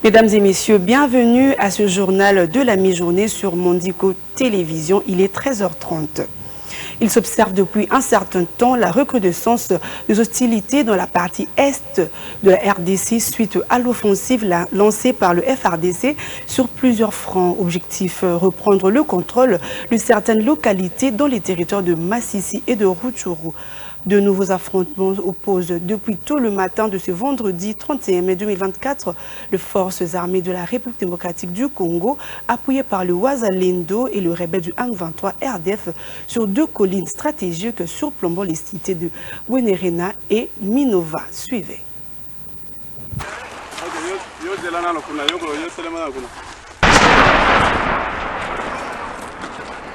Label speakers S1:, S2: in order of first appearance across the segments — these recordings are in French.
S1: Mesdames et messieurs, bienvenue à ce journal de la mi-journée sur Mondico Télévision. Il est 13h30. Il s'observe depuis un certain temps la recrudescence des hostilités dans la partie est de la RDC suite à l'offensive lancée par le FARDC sur plusieurs fronts. Objectif, reprendre le contrôle de certaines localités dans les territoires de Massissi et de Rutshuru. De nouveaux affrontements opposent depuis tôt le matin de ce vendredi 31 mai 2024 les forces armées de la République démocratique du Congo, appuyées par le Wazalendo et le rebelle du M23 RDF sur deux collines stratégiques surplombant les cités de Bwenerena et Minova. Suivez.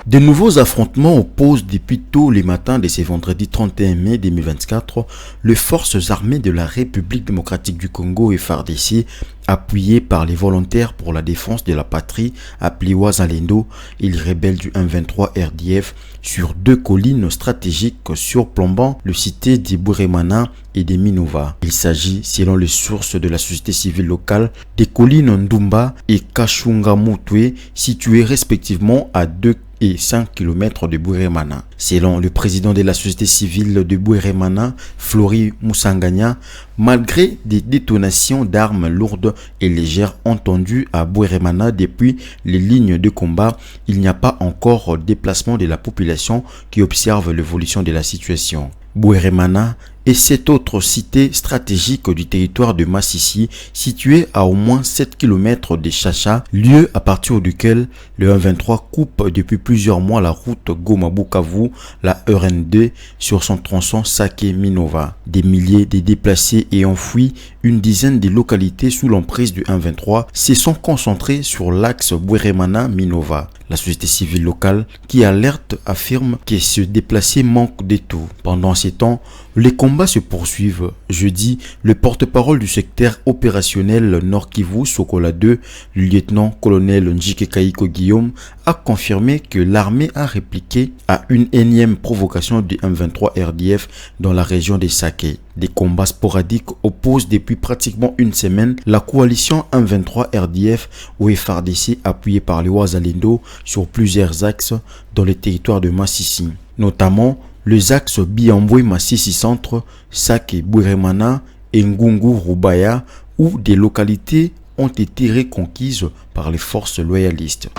S2: De nouveaux affrontements opposent depuis tôt les matins de ce vendredi 31 mai 2024 les forces armées de la République démocratique du Congo et FARDC, appuyées par les volontaires pour la défense de la patrie appelés Wazalendo et les rebelles du M23 RDF sur deux collines stratégiques surplombant le cité de Bweremana et de Minova. Il s'agit, selon les sources de la société civile locale, des collines Ndumba et Kachungamutwe situées respectivement à 2 et 5 km de Bweremana. Selon le président de la société civile de Bweremana, Flori Musanganya, malgré des détonations d'armes lourdes et légères entendues à Bweremana depuis les lignes de combat, il n'y a pas encore déplacement de la population qui observe l'évolution de la situation. Bweremana est cette autre cité stratégique du territoire de Massissi, située à au moins 7 km de Chacha, lieu à partir duquel le M23 coupe depuis plusieurs mois la route Goma-Bukavu, la RN2, sur son tronçon Sake-Minova. Des milliers de déplacés ayant fui une dizaine de localités sous l'emprise du M23 se sont concentrés sur l'axe Bweremana-Minova. La société civile locale qui alerte affirme que ce déplacé manque de tout. Pendant ces temps, les combats se poursuivent. Jeudi, le porte-parole du secteur opérationnel Nord Kivu, Sokola 2, le lieutenant-colonel Njike Kaiko Guillaume, a confirmé que l'armée a répliqué à une énième provocation du M23 RDF dans la région de Sake. Des combats sporadiques opposent depuis pratiquement une semaine la coalition M23 RDF ou FARDC appuyée par les Wazalendo sur plusieurs axes dans les territoires de Massissi, notamment les axes Biambwe Massissi Centre, Sake Bweremana et Ngungu Rubaya, où des localités ont été reconquises par les forces loyalistes.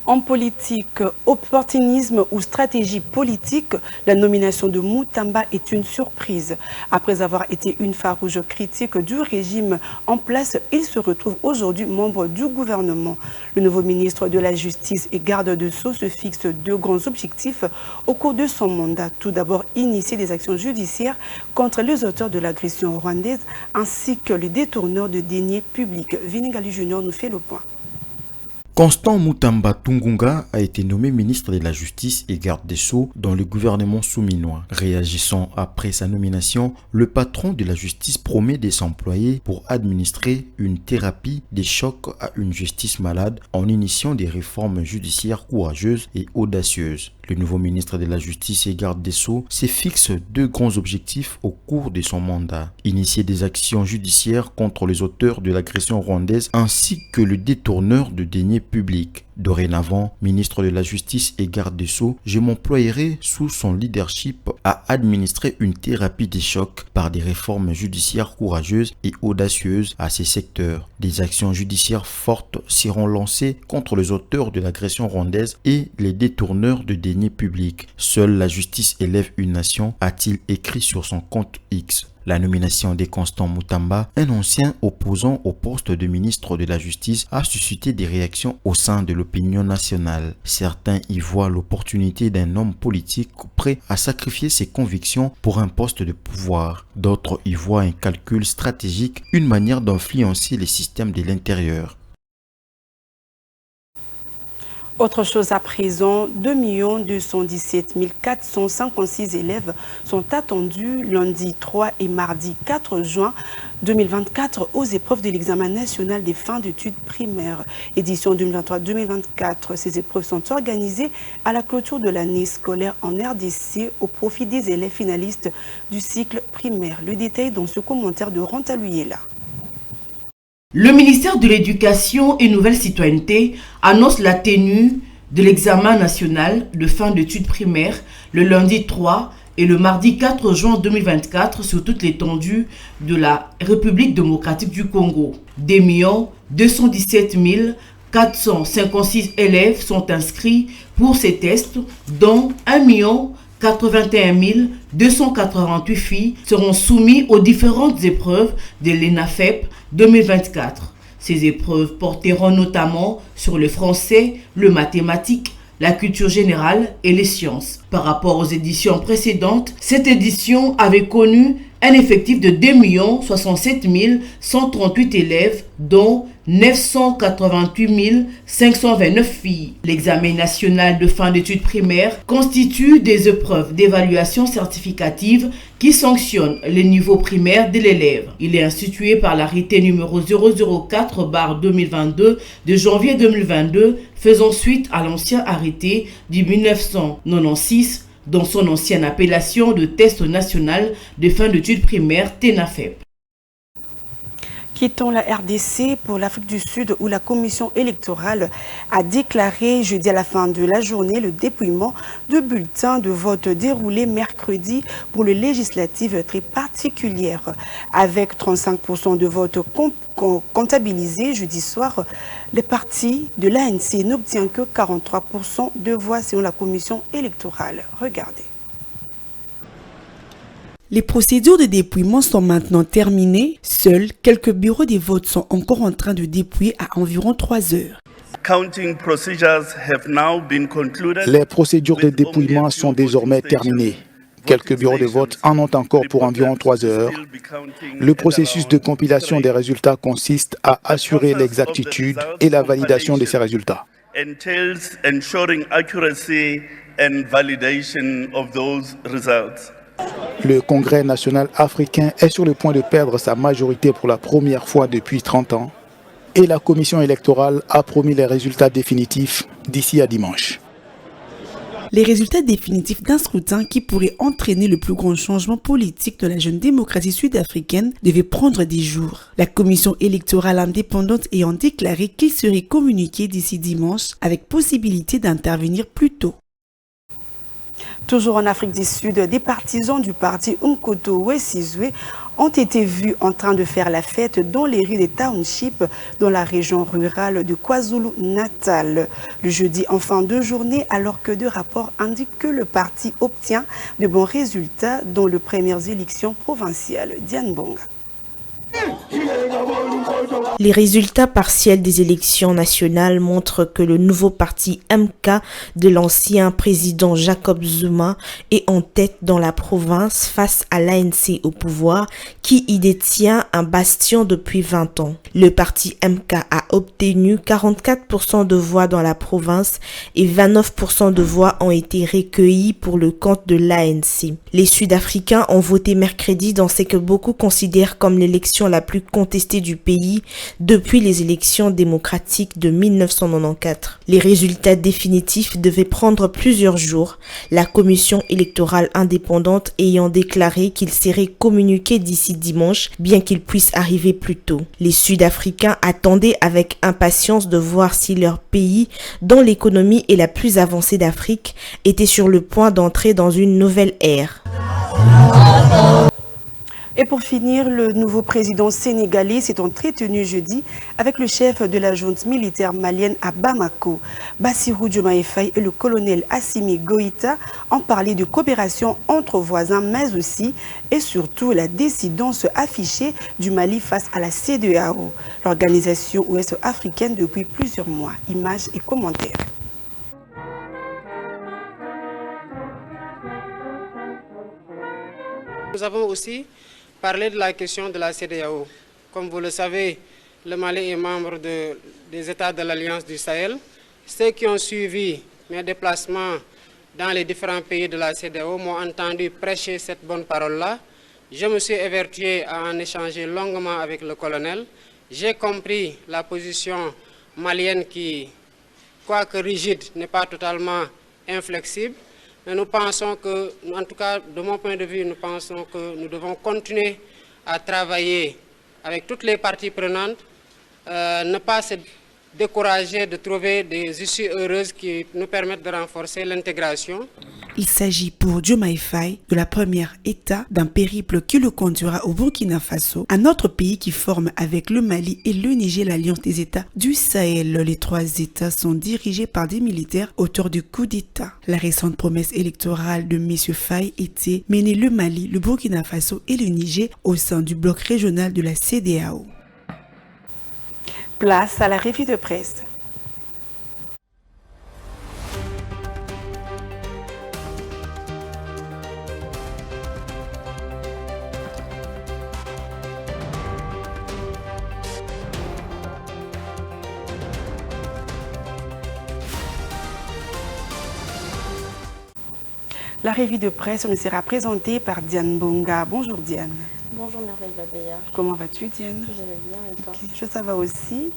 S1: En politique, opportunisme ou stratégie politique, la nomination de Mutamba est une surprise. Après avoir été une farouche critique du régime en place, il se retrouve aujourd'hui membre du gouvernement. Le nouveau ministre de la Justice et garde de Sceaux se fixe deux grands objectifs au cours de son mandat. Tout d'abord, initier des actions judiciaires contre les auteurs de l'agression rwandaise ainsi que les détourneurs de deniers publics. Vinigali Junior nous fait le point.
S2: Constant Mutamba Tungunga a été nommé ministre de la Justice et garde des Sceaux dans le gouvernement souminois. Réagissant après sa nomination, le patron de la justice promet de s'employer pour administrer une thérapie des chocs à une justice malade en initiant des réformes judiciaires courageuses et audacieuses. Le nouveau ministre de la Justice et garde des Sceaux se fixe deux grands objectifs au cours de son mandat. Initier des actions judiciaires contre les auteurs de l'agression rwandaise ainsi que le détourneur de deniers publics. Dorénavant, ministre de la Justice et garde des Sceaux, je m'employerai sous son leadership à administrer une thérapie des chocs par des réformes judiciaires courageuses et audacieuses à ces secteurs. Des actions judiciaires fortes seront lancées contre les auteurs de l'agression rwandaise et les détourneurs de deniers publics. Seule la justice élève une nation, a-t-il écrit sur son compte X. La nomination de Constant Mutamba, un ancien opposant au poste de ministre de la Justice, a suscité des réactions au sein de l'opinion nationale. Certains y voient l'opportunité d'un homme politique prêt à sacrifier ses convictions pour un poste de pouvoir. D'autres y voient un calcul stratégique, une manière d'influencer les systèmes de l'intérieur.
S1: Autre chose à présent, 2 217 456 élèves sont attendus lundi 3 et mardi 4 juin 2024 aux épreuves de l'examen national des fins d'études primaires. Édition 2023-2024, ces épreuves sont organisées à la clôture de l'année scolaire en RDC au profit des élèves finalistes du cycle primaire. Le détail dans ce commentaire de Rantaluyela.
S3: Le ministère de l'Éducation et Nouvelle Citoyenneté annonce la tenue de l'examen national de fin d'études primaires le lundi 3 et le mardi 4 juin 2024 sur toute l'étendue de la République démocratique du Congo. 2 217 456 élèves sont inscrits pour ces tests, dont 1 81 288 filles seront soumises aux différentes épreuves de l'ENAFEP 2024. Ces épreuves porteront notamment sur le français, le mathématique, la culture générale et les sciences. Par rapport aux éditions précédentes, cette édition avait connu un effectif de 2 067 138 élèves, dont 988 529 filles. L'examen national de fin d'études primaires constitue des épreuves d'évaluation certificative qui sanctionnent les niveaux primaires de l'élève. Il est institué par l'arrêté numéro 004/2022 de janvier 2022, faisant suite à l'ancien arrêté du 1996 dans son ancienne appellation de test national de fin d'études primaires TENAFEP.
S1: Quittons la RDC pour l'Afrique du Sud où la commission électorale a déclaré jeudi à la fin de la journée le dépouillement de bulletins de vote déroulés mercredi pour le législatif très particulière. Avec 35% de votes comptabilisés jeudi soir, les partis de l'ANC n'obtiennent que 43% de voix selon la commission électorale. Regardez. Les procédures de dépouillement sont maintenant terminées. Seuls quelques bureaux de vote sont encore en train de dépouiller à environ 3 heures.
S4: Les procédures de dépouillement sont désormais terminées. Quelques bureaux de vote en ont encore pour environ 3 heures. Le processus de compilation des résultats consiste à assurer l'exactitude et la validation de ces résultats. Le Congrès national africain est sur le point de perdre sa majorité pour la première fois depuis 30 ans et la commission électorale a promis les résultats définitifs d'ici à dimanche.
S1: Les résultats définitifs d'un scrutin qui pourrait entraîner le plus grand changement politique de la jeune démocratie sud-africaine devaient prendre des jours. La commission électorale indépendante ayant déclaré qu'il serait communiqué d'ici dimanche avec possibilité d'intervenir plus tôt. Toujours en Afrique du Sud, des partisans du parti Umkhonto we Sizwe ont été vus en train de faire la fête dans les rues des townships dans la région rurale de KwaZulu-Natal. Le jeudi en fin de journée, alors que deux rapports indiquent que le parti obtient de bons résultats dans les premières élections provinciales. Diane Bonga.
S5: Les résultats partiels des élections nationales montrent que le nouveau parti MK de l'ancien président Jacob Zuma est en tête dans la province face à l'ANC au pouvoir qui y détient un bastion depuis 20 ans. Le parti MK a obtenu 44% de voix dans la province et 29% de voix ont été recueillies pour le compte de l'ANC. Les Sud-Africains ont voté mercredi dans ce que beaucoup considèrent comme l'élection la plus contestée du pays depuis les élections démocratiques de 1994. Les résultats définitifs devaient prendre plusieurs jours, la commission électorale indépendante ayant déclaré qu'il serait communiqué d'ici dimanche, bien qu'il puisse arriver plus tôt. Les Sud-Africains attendaient avec impatience de voir si leur pays, dont l'économie est la plus avancée d'Afrique, était sur le point d'entrer dans une nouvelle ère.
S1: Et pour finir, le nouveau président sénégalais s'est entretenu jeudi avec le chef de la junte militaire malienne à Bamako. Bassirou Diomaye Faye et le colonel Assimi Goïta ont parlé de coopération entre voisins, mais aussi et surtout la dissidence affichée du Mali face à la CEDEAO, l'organisation ouest-africaine depuis plusieurs mois. Images et commentaires.
S6: Nous avons aussi parlé de la question de la CEDEAO. Comme vous le savez, le Mali est membre des États de l'Alliance du Sahel Ceux qui ont suivi mes déplacements dans les différents pays de la CEDEAO m'ont entendu prêcher cette bonne parole-là. Je me suis évertué à en échanger longuement avec le colonel. J'ai compris la position malienne qui, quoique rigide, n'est pas totalement inflexible. Mais nous pensons que, en tout cas de mon point de vue, nous pensons que nous devons continuer à travailler avec toutes les parties prenantes, ne pas se décourager de trouver des issues heureuses qui nous permettent de renforcer l'intégration.
S1: Il s'agit pour Diomaye Faye de la première étape d'un périple qui le conduira au Burkina Faso, un autre pays qui forme avec le Mali et le Niger l'alliance des États du Sahel. Les trois États sont dirigés par des militaires autour du coup d'État. La récente promesse électorale de M. Faye était mener le Mali, le Burkina Faso et le Niger au sein du bloc régional de la CEDEAO. Place à la revue de presse. La revue de presse nous sera présentée par Diane Bonga. Bonjour Diane.
S7: Bonjour Merveille Babéa.
S1: Comment vas-tu Diane?
S7: Je vais bien et toi?
S1: Ça va aussi.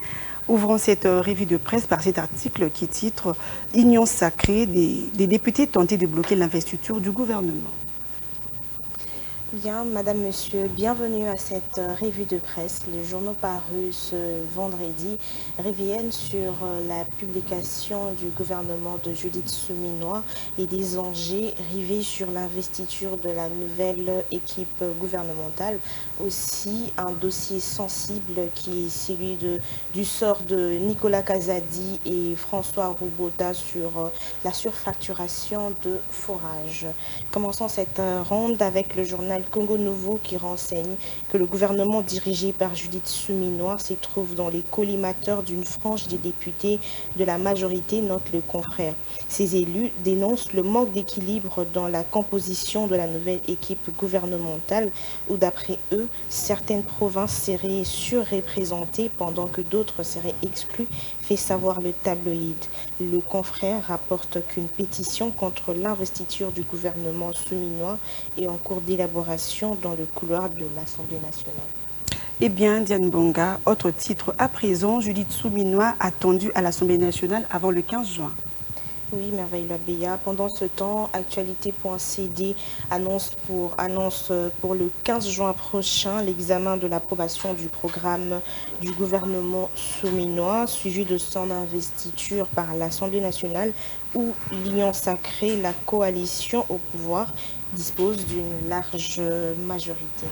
S1: Ouvrons cette revue de presse par cet article qui titre « Union sacrée des députés tentés de bloquer l'investiture du gouvernement ».
S7: Bien, Madame, Monsieur, bienvenue à cette revue de presse. Les journaux parus ce vendredi reviennent sur la publication du gouvernement de Judith Souminois et des enjeux rivés sur l'investiture de la nouvelle équipe gouvernementale. Aussi, un dossier sensible qui est celui du sort de Nicolas Kazadi et François Roubota sur la surfacturation de forages. Commençons cette ronde avec le journal Congo Nouveau qui renseigne que le gouvernement dirigé par Judith Souminois se trouve dans les collimateurs d'une frange des députés de la majorité, note le confrère. Ces élus dénoncent le manque d'équilibre dans la composition de la nouvelle équipe gouvernementale où, d'après eux, certaines provinces seraient surreprésentées pendant que d'autres seraient exclues, fait savoir le tabloïd. Le confrère rapporte qu'une pétition contre l'investiture du gouvernement souminois est en cours d'élaboration dans le couloir de l'Assemblée nationale.
S1: Eh bien, Diane Bonga, autre titre à présent, Judith Souminois attendue à l'Assemblée nationale avant le 15 juin.
S7: Oui, Merveille Labéa. Pendant ce temps, actualité.cd annonce pour le 15 juin prochain l'examen de l'approbation du programme du gouvernement souminois, suivi de son investiture par l'Assemblée nationale où l'Union sacrée, la coalition au pouvoir, dispose d'une large majorité.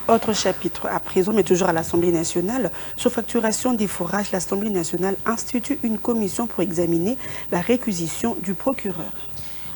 S1: Autre chapitre à présent, mais toujours à l'Assemblée nationale, sur facturation des forages, l'Assemblée nationale institue une commission pour examiner la réquisition du procureur.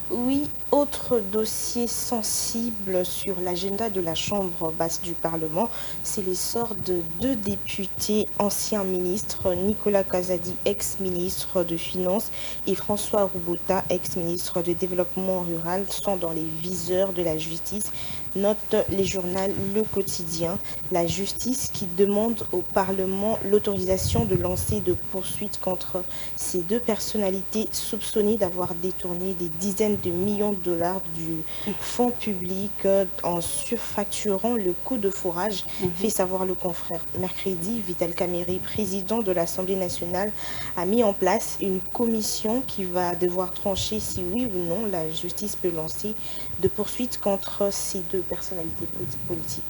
S7: Oui, autre dossier sensible sur l'agenda de la Chambre basse du Parlement, c'est l'essor de deux députés anciens ministres, Nicolas Kazadi, ex-ministre de Finances, et François Roubota, ex-ministre de Développement rural, sont dans les viseurs de la justice. Note les journaux Le Quotidien, la justice qui demande au Parlement l'autorisation de lancer de poursuites contre ces deux personnalités soupçonnées d'avoir détourné des dizaines de millions de dollars du fonds public en surfacturant le coût de forage, fait savoir le confrère. Mercredi, Vital Kamerhe, président de l'Assemblée nationale, a mis en place une commission qui va devoir trancher si oui ou non la justice peut lancer de poursuites contre ces deux personnalités politiques.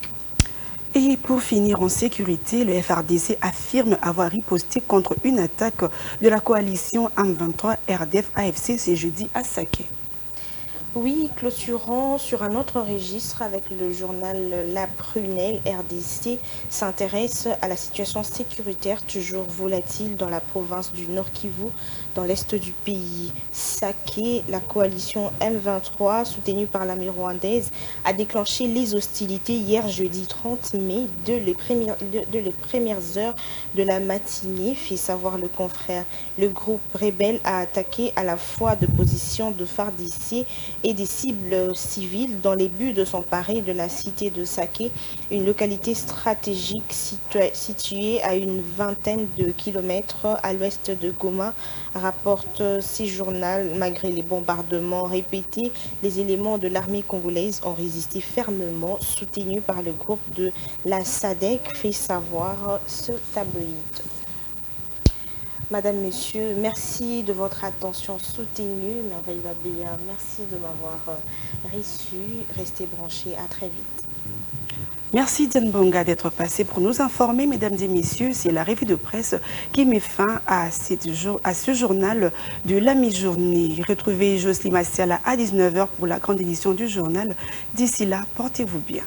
S1: Et pour finir en sécurité, le FRDC affirme avoir riposté contre une attaque de la coalition M23 RDF-AFC ce jeudi à Saké.
S7: Oui, clôturons sur un autre registre avec le journal La Prunelle. RDC s'intéresse à la situation sécuritaire toujours volatile dans la province du Nord Kivu, dans l'est du pays. Saké, la coalition M23, soutenue par l'armée rwandaise, a déclenché les hostilités hier jeudi 30 mai dès les premières heures de la matinée, fait savoir le confrère. Le groupe rebelle a attaqué à la fois de positions de FARDC et des cibles civiles dans les buts de s'emparer de la cité de Saké, une localité stratégique située à une vingtaine de kilomètres à l'ouest de Goma, rapporte C-Journal. Malgré les bombardements répétés, les éléments de l'armée congolaise ont résisté fermement, soutenus par le groupe de la SADC, fait savoir ce tabloïd. Madame, Monsieur, merci de votre attention soutenue. Merveille Babéa, merci de m'avoir reçu. Restez branchés, à très vite.
S1: Merci Diane Bonga d'être passé pour nous informer, mesdames et messieurs. C'est la revue de presse qui met fin à ce journal de la mi-journée. Retrouvez Jocelyne Massiala à 19h pour la grande édition du journal. D'ici là, portez-vous bien.